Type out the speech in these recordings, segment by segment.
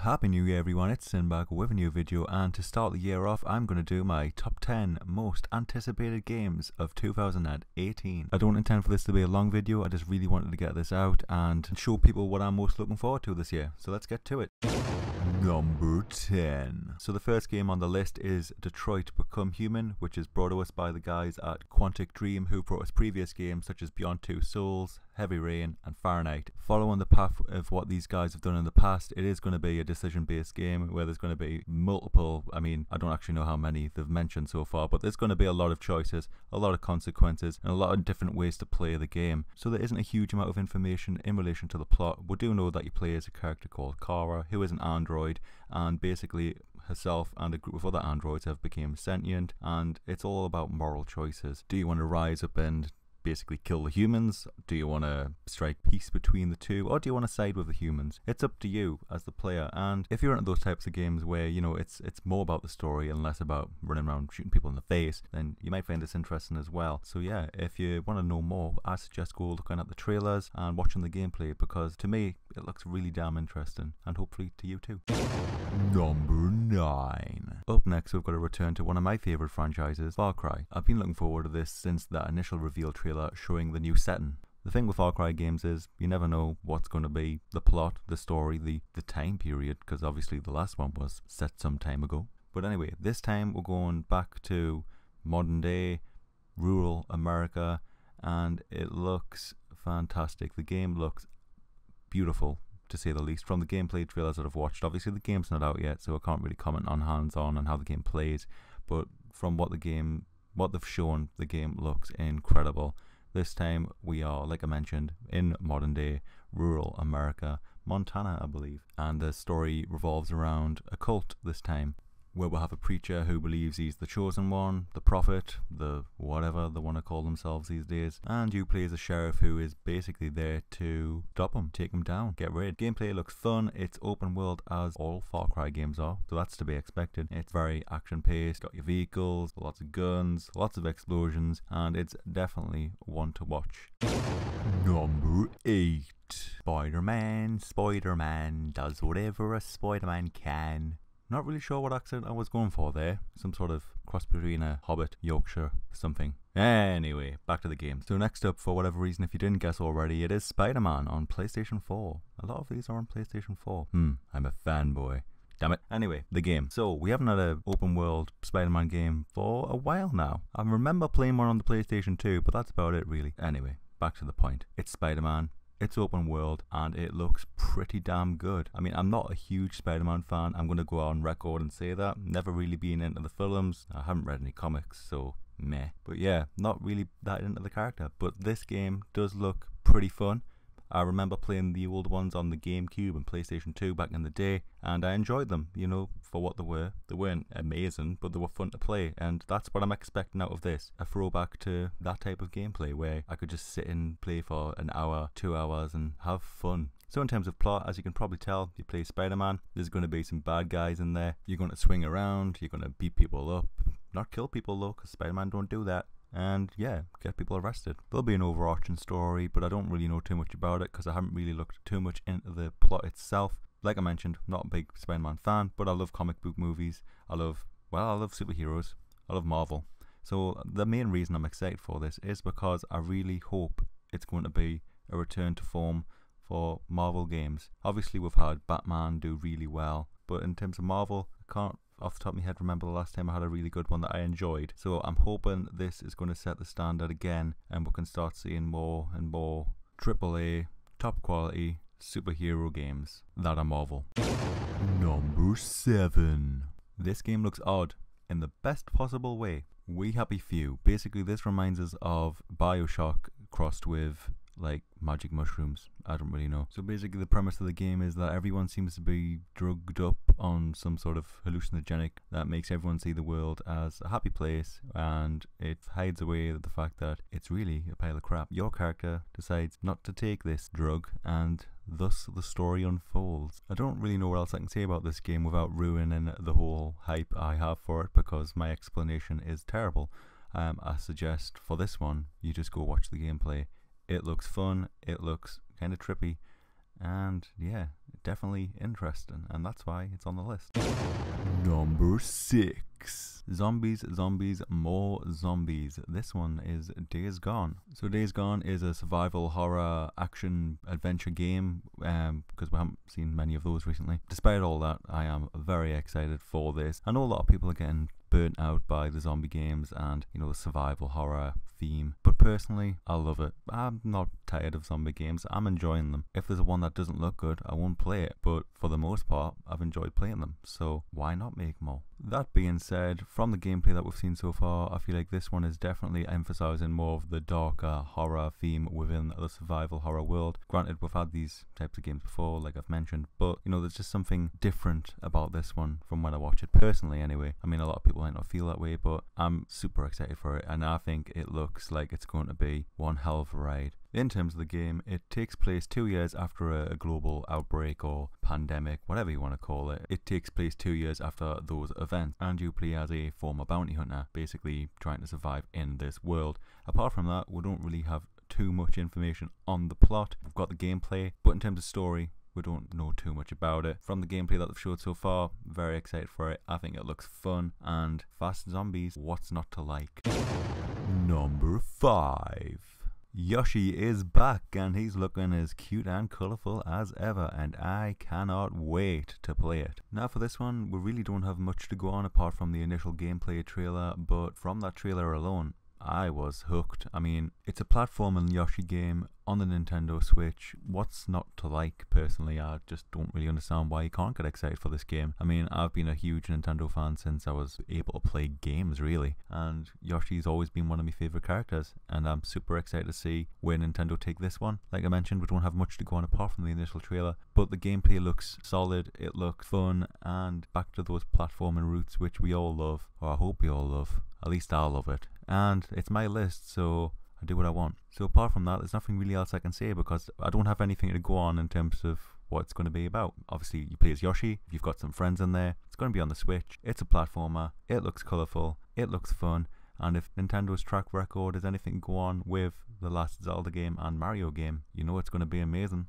Happy New Year everyone, it's Syn back with a new video, and to start the year off I'm going to do my top 10 most anticipated games of 2018. I don't intend for this to be a long video, I just really wanted to get this out and show people what I'm most looking forward to this year. So let's get to it. Number 10. So the first game on the list is Detroit Become Human, which is brought to us by the guys at Quantic Dream, who brought us previous games such as Beyond Two Souls, Heavy Rain and Fahrenheit. Following the path of what these guys have done in the past, it is going to be a decision based game where there's going to be multiple, I don't actually know how many they've mentioned so far, but there's going to be a lot of choices, a lot of consequences and a lot of different ways to play the game. So there isn't a huge amount of information in relation to the plot. We do know that you play as a character called Kara, who is an android, and basically herself and a group of other androids have become sentient, and it's all about moral choices. Do you want to rise up and basically kill the humans? Do you want to strike peace between the two, or do you want to side with the humans? It's up to you as the player. And if you're into those types of games where it's more about the story and less about running around shooting people in the face, then you might find this interesting as well. So yeah, if you want to know more, I suggest go looking at the trailers and watching the gameplay, because to me it looks really damn interesting, and hopefully to you too. Number 9. Up next we've got to return to one of my favourite franchises, Far Cry. I've been looking forward to this since that initial reveal trailer showing the new setting. The thing with Far Cry games is you never know what's going to be the plot, the story, the time period, because obviously the last one was set some time ago. But anyway, this time we're going back to modern day rural America, and it looks fantastic. The game looks beautiful, to say the least, from the gameplay trailers that I've watched. Obviously the game's not out yet, so I can't really comment on hands-on and how the game plays, but from what they've shown, the game looks incredible. This time we are, like I mentioned, in modern day rural America, Montana I believe, and the story revolves around a cult this time, where we'll have a preacher who believes he's the chosen one, the prophet, the whatever they want to call themselves these days, and you play as a sheriff who is basically there to stop him, take him down, get rid. Gameplay looks fun, it's open world as all Far Cry games are, so that's to be expected. It's very action paced, got your vehicles, lots of guns, lots of explosions, and it's definitely one to watch. Number 8. Spider-Man does whatever a Spider-Man can. Not really sure what accent I was going for there. Some sort of cross between a Hobbit, Yorkshire, something. Anyway, back to the game. So next up, for whatever reason, if you didn't guess already, it is Spider-Man on PlayStation 4. A lot of these are on PlayStation 4. I'm a fanboy. Damn it. Anyway, the game. So we haven't had an open world Spider-Man game for a while now. I remember playing one on the PlayStation 2, but that's about it really. Anyway, back to the point. It's Spider-Man. It's open world and it looks pretty damn good. I'm not a huge Spider-Man fan. I'm going to go on record and say that. Never really been into the films. I haven't read any comics, so meh. But yeah, not really that into the character. But this game does look pretty fun. I remember playing the old ones on the GameCube and PlayStation 2 back in the day, and I enjoyed them, for what they were. They weren't amazing, but they were fun to play, and that's what I'm expecting out of this. A throwback to that type of gameplay where I could just sit and play for an hour, 2 hours and have fun. So in terms of plot, as you can probably tell, you play Spider-Man. There's going to be some bad guys in there. You're going to swing around, you're going to beat people up. Not kill people though, because Spider-Man don't do that. And yeah, get people arrested. There'll be an overarching story, but I don't really know too much about it because I haven't really looked too much into the plot itself. Like I mentioned, not a big Spider-Man fan, but I love comic book movies. I love superheroes. I love Marvel. So the main reason I'm excited for this is because I really hope it's going to be a return to form for Marvel games. Obviously we've had Batman do really well, but in terms of Marvel, I can't off the top of my head remember the last time I had a really good one that I enjoyed. So I'm hoping this is going to set the standard again, and we can start seeing more and more AAA, top quality superhero games that are Marvel. Number 7. This game looks odd in the best possible way. We Happy Few. Basically this reminds us of BioShock crossed with like magic mushrooms. I don't really know. So basically the premise of the game is that everyone seems to be drugged up on some sort of hallucinogenic that makes everyone see the world as a happy place, and it hides away the fact that it's really a pile of crap. Your character decides not to take this drug, and thus the story unfolds. I don't really know what else I can say about this game without ruining the whole hype I have for it, because my explanation is terrible. I suggest for this one you just go watch the gameplay. It looks fun, it looks kind of trippy, and yeah, definitely interesting, and that's why it's on the list. Number 6. Zombies, zombies, more zombies. This one is Days Gone. So Days Gone is a survival horror action adventure game, because we haven't seen many of those recently. Despite all that, I am very excited for this. I know a lot of people are getting burnt out by the zombie games and, you know, the survival horror theme, but personally I love it. I'm not tired of zombie games. I'm enjoying them. If there's one that doesn't look good, I won't play it, but for the most part I've enjoyed playing them, so why not make more? That being said, from the gameplay that we've seen so far, I feel like this one is definitely emphasizing more of the darker horror theme within the survival horror world. Granted, we've had these types of games before, like I've mentioned, but you know, there's just something different about this one from when I watch it personally anyway. I mean, a lot of people might not feel that way, but I'm super excited for it, and I think it looks like it's going to be one hell of a ride. In terms of the game, it takes place 2 years after a global outbreak or pandemic, whatever you want to call it. It takes place 2 years after those events, and you play as a former bounty hunter, basically trying to survive in this world. Apart from that, we don't really have too much information on the plot. We've got the gameplay, but in terms of story, we don't know too much about it. From the gameplay that they've showed so far, very excited for it. I think it looks fun, and fast zombies, what's not to like? Number 5. Yoshi is back, and he's looking as cute and colourful as ever, and I cannot wait to play it. Now for this one, we really don't have much to go on apart from the initial gameplay trailer, but from that trailer alone, I was hooked. I mean, it's a platforming Yoshi game on the Nintendo Switch. What's not to like? Personally, I just don't really understand why you can't get excited for this game. I mean, I've been a huge Nintendo fan since I was able to play games, really, and Yoshi's always been one of my favourite characters, and I'm super excited to see where Nintendo take this one. Like I mentioned, we don't have much to go on apart from the initial trailer, but the gameplay looks solid, it looks fun, and back to those platforming roots which we all love, or I hope we all love. At least I love it, and it's my list, so I do what I want. So apart from that, there's nothing really else I can say, because I don't have anything to go on in terms of what it's going to be about. Obviously, you play as Yoshi, you've got some friends in there, it's going to be on the Switch, it's a platformer, it looks colourful, it looks fun, and if Nintendo's track record is anything to go on with the last Zelda game and Mario game, you know it's going to be amazing.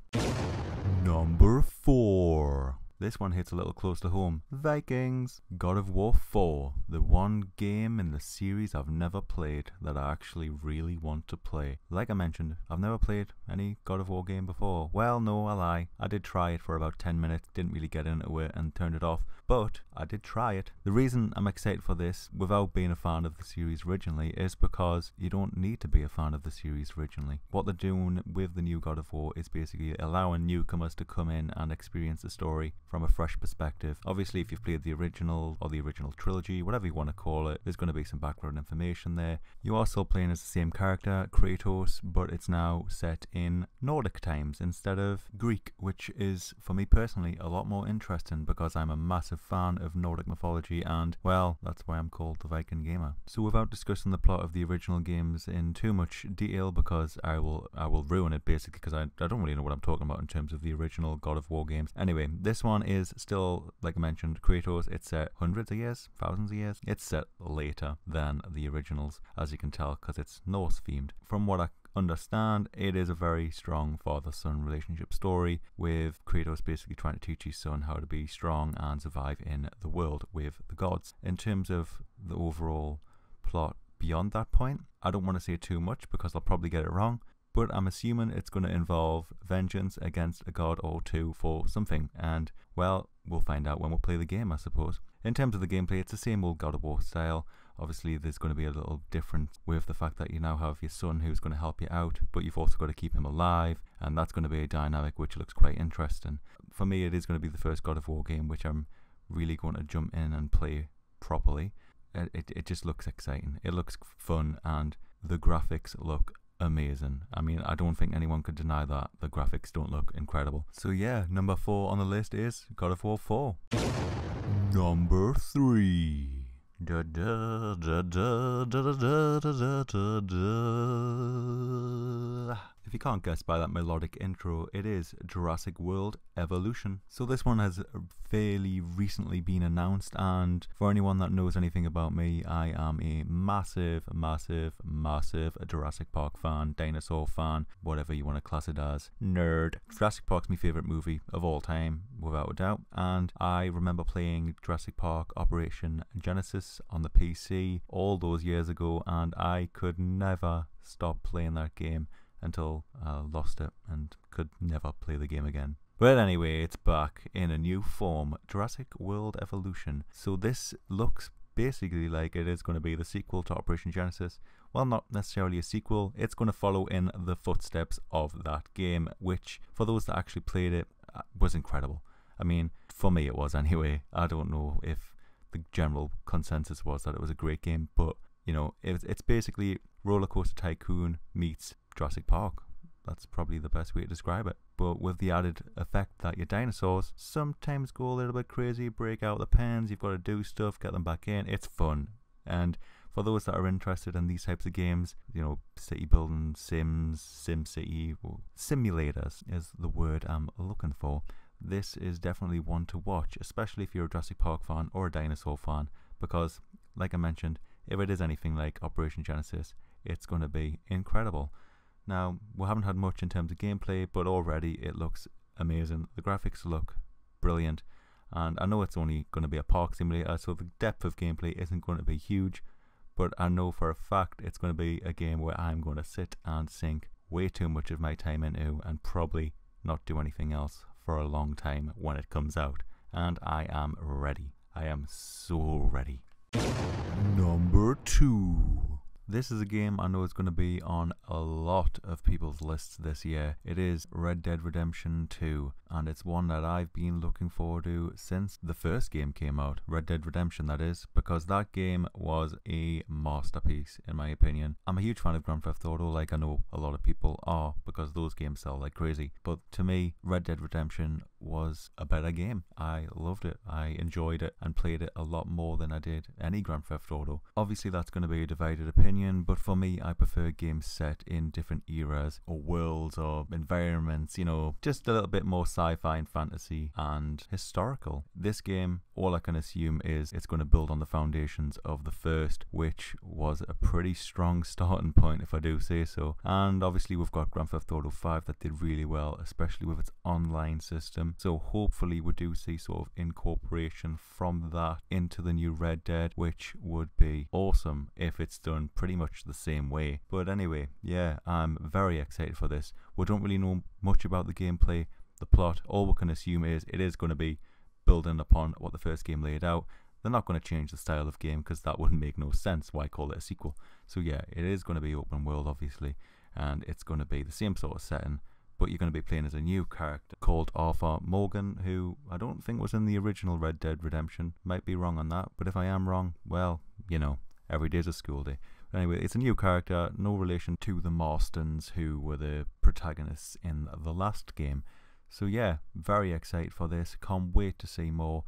Number 4. This one hits a little close to home. Vikings God of War 4, the one game in the series I've never played that I actually really want to play. Like I mentioned, I've never played any God of War game before. Well, no, I lie. I did try it for about 10 minutes, didn't really get into it and turned it off, but I did try it. The reason I'm excited for this, without being a fan of the series originally, is because you don't need to be a fan of the series originally. What they're doing with the new God of War is basically allowing newcomers to come in and experience the story from a fresh perspective. Obviously, if you've played the original or the original trilogy, whatever you want to call it, there's going to be some background information there. You are still playing as the same character, Kratos, but it's now set in Nordic times instead of Greek, which is, for me personally, a lot more interesting because I'm a massive fan of Nordic mythology, and, well, that's why I'm called the Viking Gamer. So without discussing the plot of the original games in too much detail, because I will ruin it basically, because I don't really know what I'm talking about in terms of the original God of War games. Anyway, this one is still, like I mentioned, Kratos. It's set hundreds of years, thousands of years. It's set later than the originals, as you can tell, because it's Norse themed. From what I understand, it is a very strong father-son relationship story, with Kratos basically trying to teach his son how to be strong and survive in the world with the gods. In terms of the overall plot beyond that point, I don't want to say too much because I'll probably get it wrong, but I'm assuming it's going to involve vengeance against a god or two for something, and, well, we'll find out when we play the game, I suppose. In terms of the gameplay, it's the same old God of War style. Obviously, there's going to be a little difference with the fact that you now have your son who's going to help you out, but you've also got to keep him alive, and that's going to be a dynamic which looks quite interesting. For me, it is going to be the first God of War game which I'm really going to jump in and play properly. It just looks exciting. It looks fun, and the graphics look amazing. I mean, I don't think anyone could deny that the graphics don't look incredible. So yeah, number 4 on the list is God of War 4. Number 3. If you can't guess by that melodic intro, it is Jurassic World Evolution. So this one has fairly recently been announced, and for anyone that knows anything about me, I am a massive Jurassic Park fan, dinosaur fan, whatever you want to class it as, nerd. Jurassic Park's my favourite movie of all time, without a doubt, and I remember playing Jurassic Park Operation Genesis on the PC all those years ago, and I could never stop playing that game until I lost it and could never play the game again. But anyway, it's back in a new form, Jurassic World Evolution. So this looks basically like it is going to be the sequel to Operation Genesis. Well, not necessarily a sequel, it's going to follow in the footsteps of that game, which, for those that actually played it, was incredible. I mean, for me it was anyway. I don't know if the general consensus was that it was a great game, but, you know, it's basically Roller Coaster Tycoon meets Jurassic Park. That's probably the best way to describe it. But with the added effect that your dinosaurs sometimes go a little bit crazy, break out the pens, you've got to do stuff, get them back in. It's fun. And for those that are interested in these types of games, you know, city building, sims, SimCity, simulators is the word I'm looking for. This is definitely one to watch, especially if you're a Jurassic Park fan or a dinosaur fan, because, like I mentioned, if it is anything like Operation Genesis, it's going to be incredible. Now, we haven't had much in terms of gameplay, but already it looks amazing. The graphics look brilliant, and I know it's only going to be a park simulator, so the depth of gameplay isn't going to be huge, but I know for a fact it's going to be a game where I'm going to sit and sink way too much of my time into and probably not do anything else for a long time when it comes out. And I am ready. I am so ready. Number 2. This is a game I know is going to be on a lot of people's lists this year. It is Red Dead Redemption 2, and it's one that I've been looking forward to since the first game came out, Red Dead Redemption that is, because that game was a masterpiece in my opinion. I'm a huge fan of Grand Theft Auto, like I know a lot of people are, because those games sell like crazy, but to me, Red Dead Redemption was a better game. I loved it, I enjoyed it, and played it a lot more than I did any Grand Theft Auto. Obviously that's going to be a divided opinion, but for me, I prefer games set in different eras or worlds or environments, you know, just a little bit more sci-fi and fantasy and historical. This game, all I can assume is it's going to build on the foundations of the first, which was a pretty strong starting point if I do say so. And obviously we've got Grand Theft Auto 5 that did really well, especially with its online system. So hopefully we do see sort of incorporation from that into the new Red Dead, which would be awesome if it's done pretty much the same way. But anyway, yeah, I'm very excited for this. We don't really know much about the gameplay, the plot. All we can assume is it is going to be building upon what the first game laid out. They're not going to change the style of game because that wouldn't make no sense. Why call it a sequel? So yeah, it is going to be open world obviously, and it's going to be the same sort of setting, but you're going to be playing as a new character called Arthur Morgan, who I don't think was in the original Red Dead Redemption. Might be wrong on that, but if I am wrong, well, you know, every day's a school day. But anyway, it's a new character, no relation to the Marstons, who were the protagonists in the last game. So yeah, very excited for this, can't wait to see more.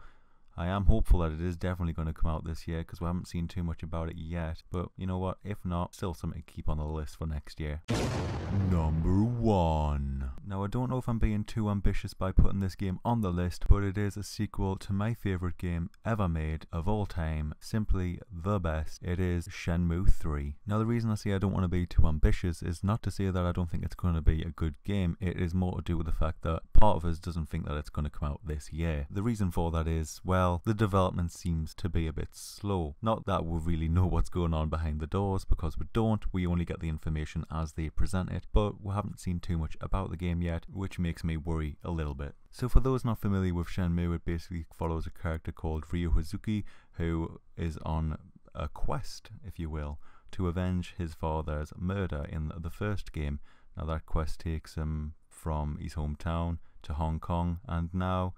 I am hopeful that it is definitely going to come out this year because we haven't seen too much about it yet, but you know what, if not, still something to keep on the list for next year. Number 1. Now I don't know if I'm being too ambitious by putting this game on the list, but it is a sequel to my favourite game ever made of all time, simply the best. It is Shenmue 3. Now the reason I say I don't want to be too ambitious is not to say that I don't think it's going to be a good game, it is more to do with the fact that part of us doesn't think that it's going to come out this year. The reason for that is, well, the development seems to be a bit slow. Not that we really know what's going on behind the doors, because we don't, we only get the information as they present it, but we haven't seen too much about the game yet, which makes me worry a little bit. So for those not familiar with Shenmue, it basically follows a character called Ryo Hazuki, who is on a quest, if you will, to avenge his father's murder in the first game. Now that quest takes him from his hometown to Hong Kong and now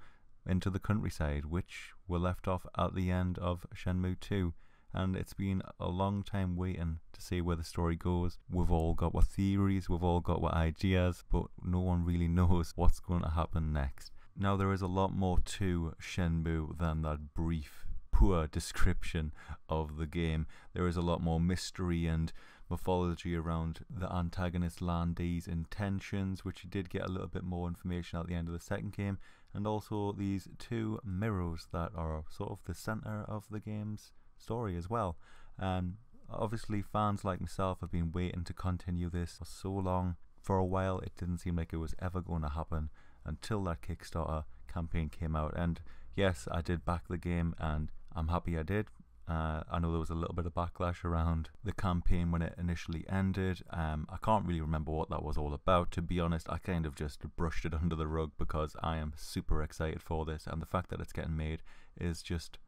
into the countryside, which were left off at the end of Shenmue 2. And it's been a long time waiting to see where the story goes. We've all got our theories, we've all got our ideas, but no one really knows what's going to happen next. Now there is a lot more to Shenmue than that brief, poor description of the game. There is a lot more mystery and mythology around the antagonist Landy's intentions, which you did get a little bit more information at the end of the second game, and also these two mirrors that are sort of the center of the game's story as well. And obviously fans like myself have been waiting to continue this for so long. For a while it didn't seem like it was ever going to happen until that Kickstarter campaign came out, and yes, I did back the game and I'm happy I did. I know there was a little bit of backlash around the campaign when it initially ended. I can't really remember what that was all about, to be honest. I kind of just brushed it under the rug because I am super excited for this, and the fact that it's getting made is just,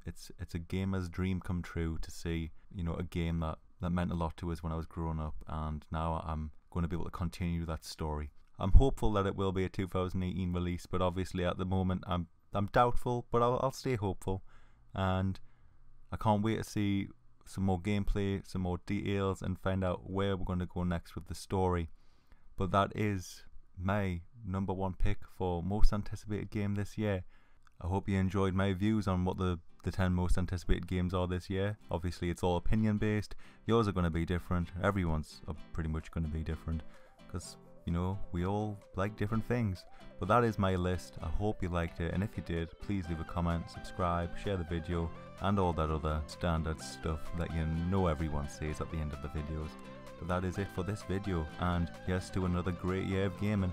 it's a gamer's dream come true to see, you know, a game that meant a lot to us when I was growing up, and now I'm going to be able to continue that story. I'm hopeful that it will be a 2018 release, but obviously at the moment I'm doubtful, but I'll stay hopeful, and I can't wait to see some more gameplay, some more details, and find out where we're going to go next with the story. But that is my number one pick for most anticipated game this year. I hope you enjoyed my views on what the 10 most anticipated games are this year. Obviously it's all opinion based. Yours are going to be different. Everyone's are pretty much going to be different, because, you know, we all like different things. But that is my list. I hope you liked it, and if you did, please leave a comment, subscribe, share the video, and all that other standard stuff that you know everyone says at the end of the videos. But that is it for this video, and here's to another great year of gaming.